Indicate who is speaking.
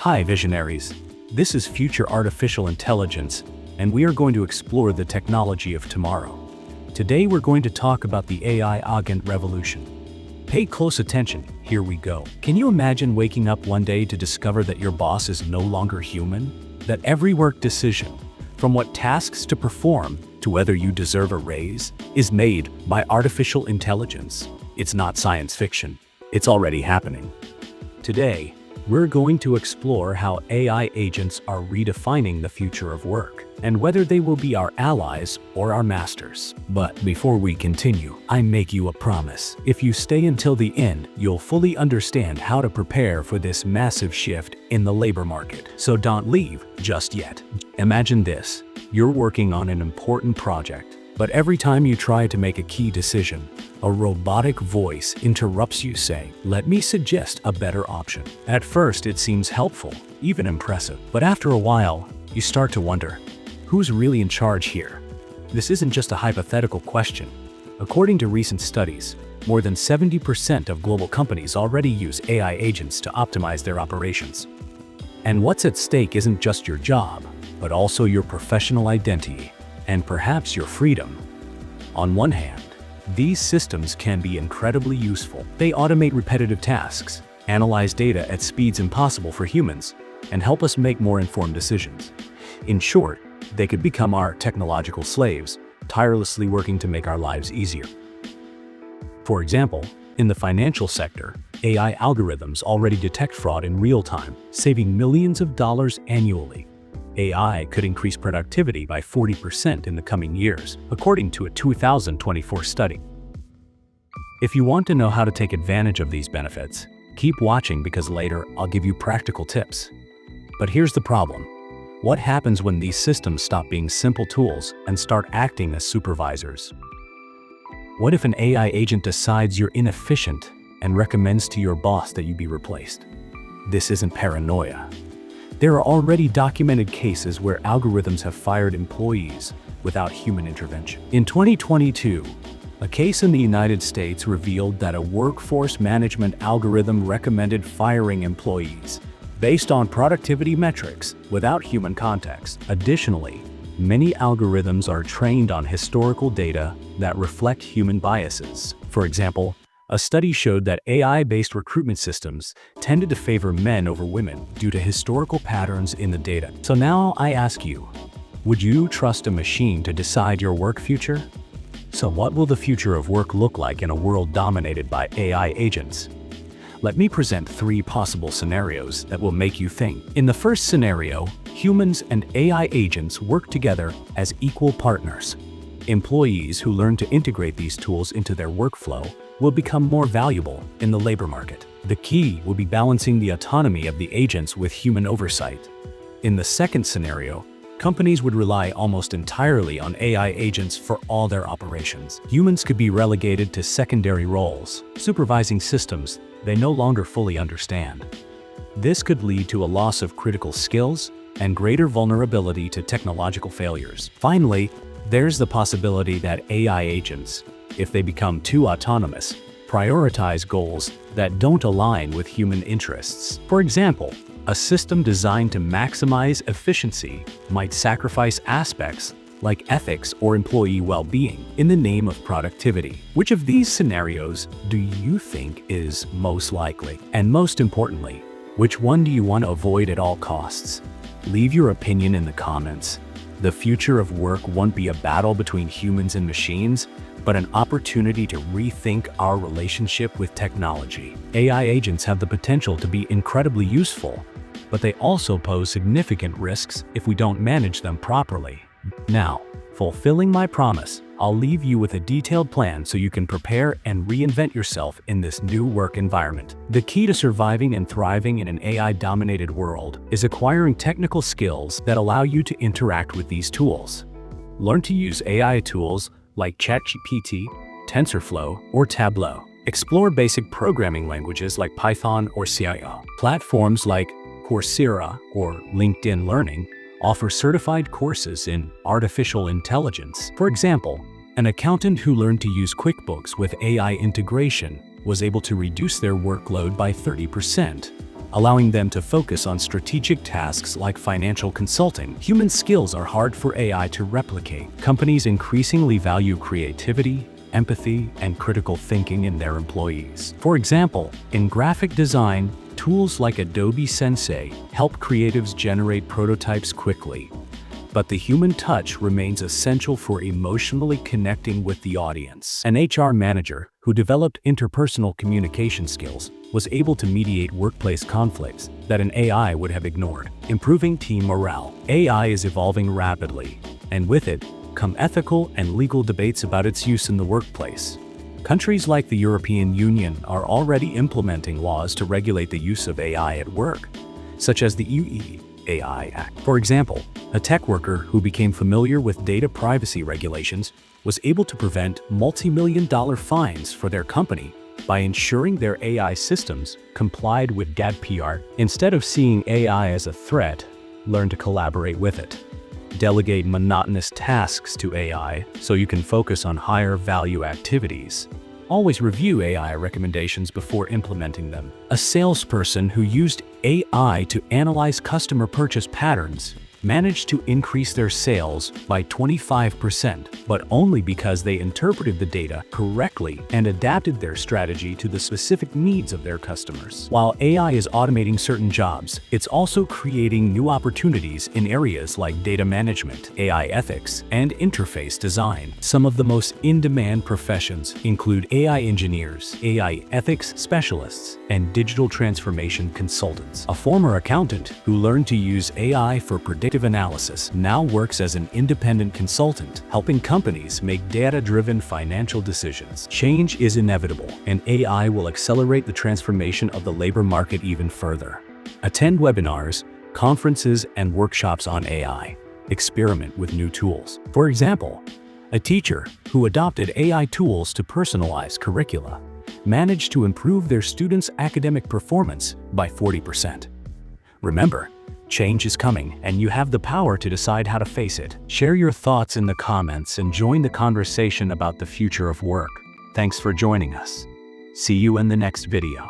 Speaker 1: Hi, Visionaries. This is Future Artificial Intelligence, and we are going to explore the technology of tomorrow. Today, we're going to talk about the AI augment revolution. Pay close attention, here we go. Can you imagine waking up one day to discover that your boss is no longer human? That every work decision, from what tasks to perform to whether you deserve a raise, is made by artificial intelligence. It's not science fiction. It's already happening. Today, we're going to explore how AI agents are redefining the future of work, and whether they will be our allies or our masters. But before we continue, I make you a promise. If you stay until the end, you'll fully understand how to prepare for this massive shift in the labor market. So don't leave just yet. Imagine this. You're working on an important project, but every time you try to make a key decision, a robotic voice interrupts you saying, "Let me suggest a better option." At first, it seems helpful, even impressive. But after a while, you start to wonder, who's really in charge here? This isn't just a hypothetical question. According to recent studies, more than 70% of global companies already use AI agents to optimize their operations. And what's at stake isn't just your job, but also your professional identity, and perhaps your freedom. On one hand, these systems can be incredibly useful. They automate repetitive tasks, analyze data at speeds impossible for humans, and help us make more informed decisions. In short, they could become our technological slaves, tirelessly working to make our lives easier. For example, in the financial sector, AI algorithms already detect fraud in real time, saving millions of dollars annually. AI could increase productivity by 40% in the coming years, according to a 2024 study. If you want to know how to take advantage of these benefits, keep watching because later I'll give you practical tips. But here's the problem. What happens when these systems stop being simple tools and start acting as supervisors? What if an AI agent decides you're inefficient and recommends to your boss that you be replaced? This isn't paranoia. There are already documented cases where algorithms have fired employees without human intervention. In 2022, a case in the United States revealed that a workforce management algorithm recommended firing employees based on productivity metrics without human context. Additionally, many algorithms are trained on historical data that reflect human biases. For example, a study showed that AI-based recruitment systems tended to favor men over women due to historical patterns in the data. So now I ask you, would you trust a machine to decide your work future? So what will the future of work look like in a world dominated by AI agents? Let me present 3 possible scenarios that will make you think. In the first scenario, humans and AI agents work together as equal partners. Employees who learn to integrate these tools into their workflow will become more valuable in the labor market. The key will be balancing the autonomy of the agents with human oversight. In the second scenario, companies would rely almost entirely on AI agents for all their operations. Humans could be relegated to secondary roles, supervising systems they no longer fully understand. This could lead to a loss of critical skills and greater vulnerability to technological failures. Finally, there's the possibility that AI agents, if they become too autonomous, prioritize goals that don't align with human interests. For example, a system designed to maximize efficiency might sacrifice aspects like ethics or employee well-being in the name of productivity. Which of these scenarios do you think is most likely? And most importantly, which one do you want to avoid at all costs? Leave your opinion in the comments. The future of work won't be a battle between humans and machines, but an opportunity to rethink our relationship with technology. AI agents have the potential to be incredibly useful, but they also pose significant risks if we don't manage them properly. Now, fulfilling my promise, I'll leave you with a detailed plan so you can prepare and reinvent yourself in this new work environment. The key to surviving and thriving in an AI-dominated world is acquiring technical skills that allow you to interact with these tools. Learn to use AI tools like ChatGPT, TensorFlow, or Tableau. Explore basic programming languages like Python or CIO. Platforms like Coursera or LinkedIn Learning offer certified courses in artificial intelligence. For example, an accountant who learned to use QuickBooks with AI integration was able to reduce their workload by 30%. allowing them to focus on strategic tasks like financial consulting. Human skills are hard for AI to replicate. Companies increasingly value creativity, empathy, and critical thinking in their employees. For example, in graphic design, tools like Adobe Sensei help creatives generate prototypes quickly. But the human touch remains essential for emotionally connecting with the audience. An HR manager who developed interpersonal communication skills was able to mediate workplace conflicts that an AI would have ignored, improving team morale. AI is evolving rapidly, and with it come ethical and legal debates about its use in the workplace. Countries like the European Union are already implementing laws to regulate the use of AI at work, such as the UE AI Act. For example, a tech worker who became familiar with data privacy regulations was able to prevent multi-million-dollar fines for their company by ensuring their AI systems complied with GDPR. Instead of seeing AI as a threat, learn to collaborate with it. Delegate monotonous tasks to AI so you can focus on higher value activities. Always review AI recommendations before implementing them. A salesperson who used AI to analyze customer purchase patterns managed to increase their sales by 25%, but only because they interpreted the data correctly and adapted their strategy to the specific needs of their customers. While AI is automating certain jobs, it's also creating new opportunities in areas like data management, AI ethics, and interface design. Some of the most in-demand professions include AI engineers, AI ethics specialists, and digital transformation consultants. A former accountant who learned to use AI for predictive analysis now works as an independent consultant, helping companies make data-driven financial decisions. Change is inevitable, and AI will accelerate the transformation of the labor market even further. Attend webinars, conferences, and workshops on AI. Experiment with new tools. For example, a teacher who adopted AI tools to personalize curricula managed to improve their students' academic performance by 40%. Remember, change is coming, and you have the power to decide how to face it. Share your thoughts in the comments and join the conversation about the future of work. Thanks for joining us. See you in the next video.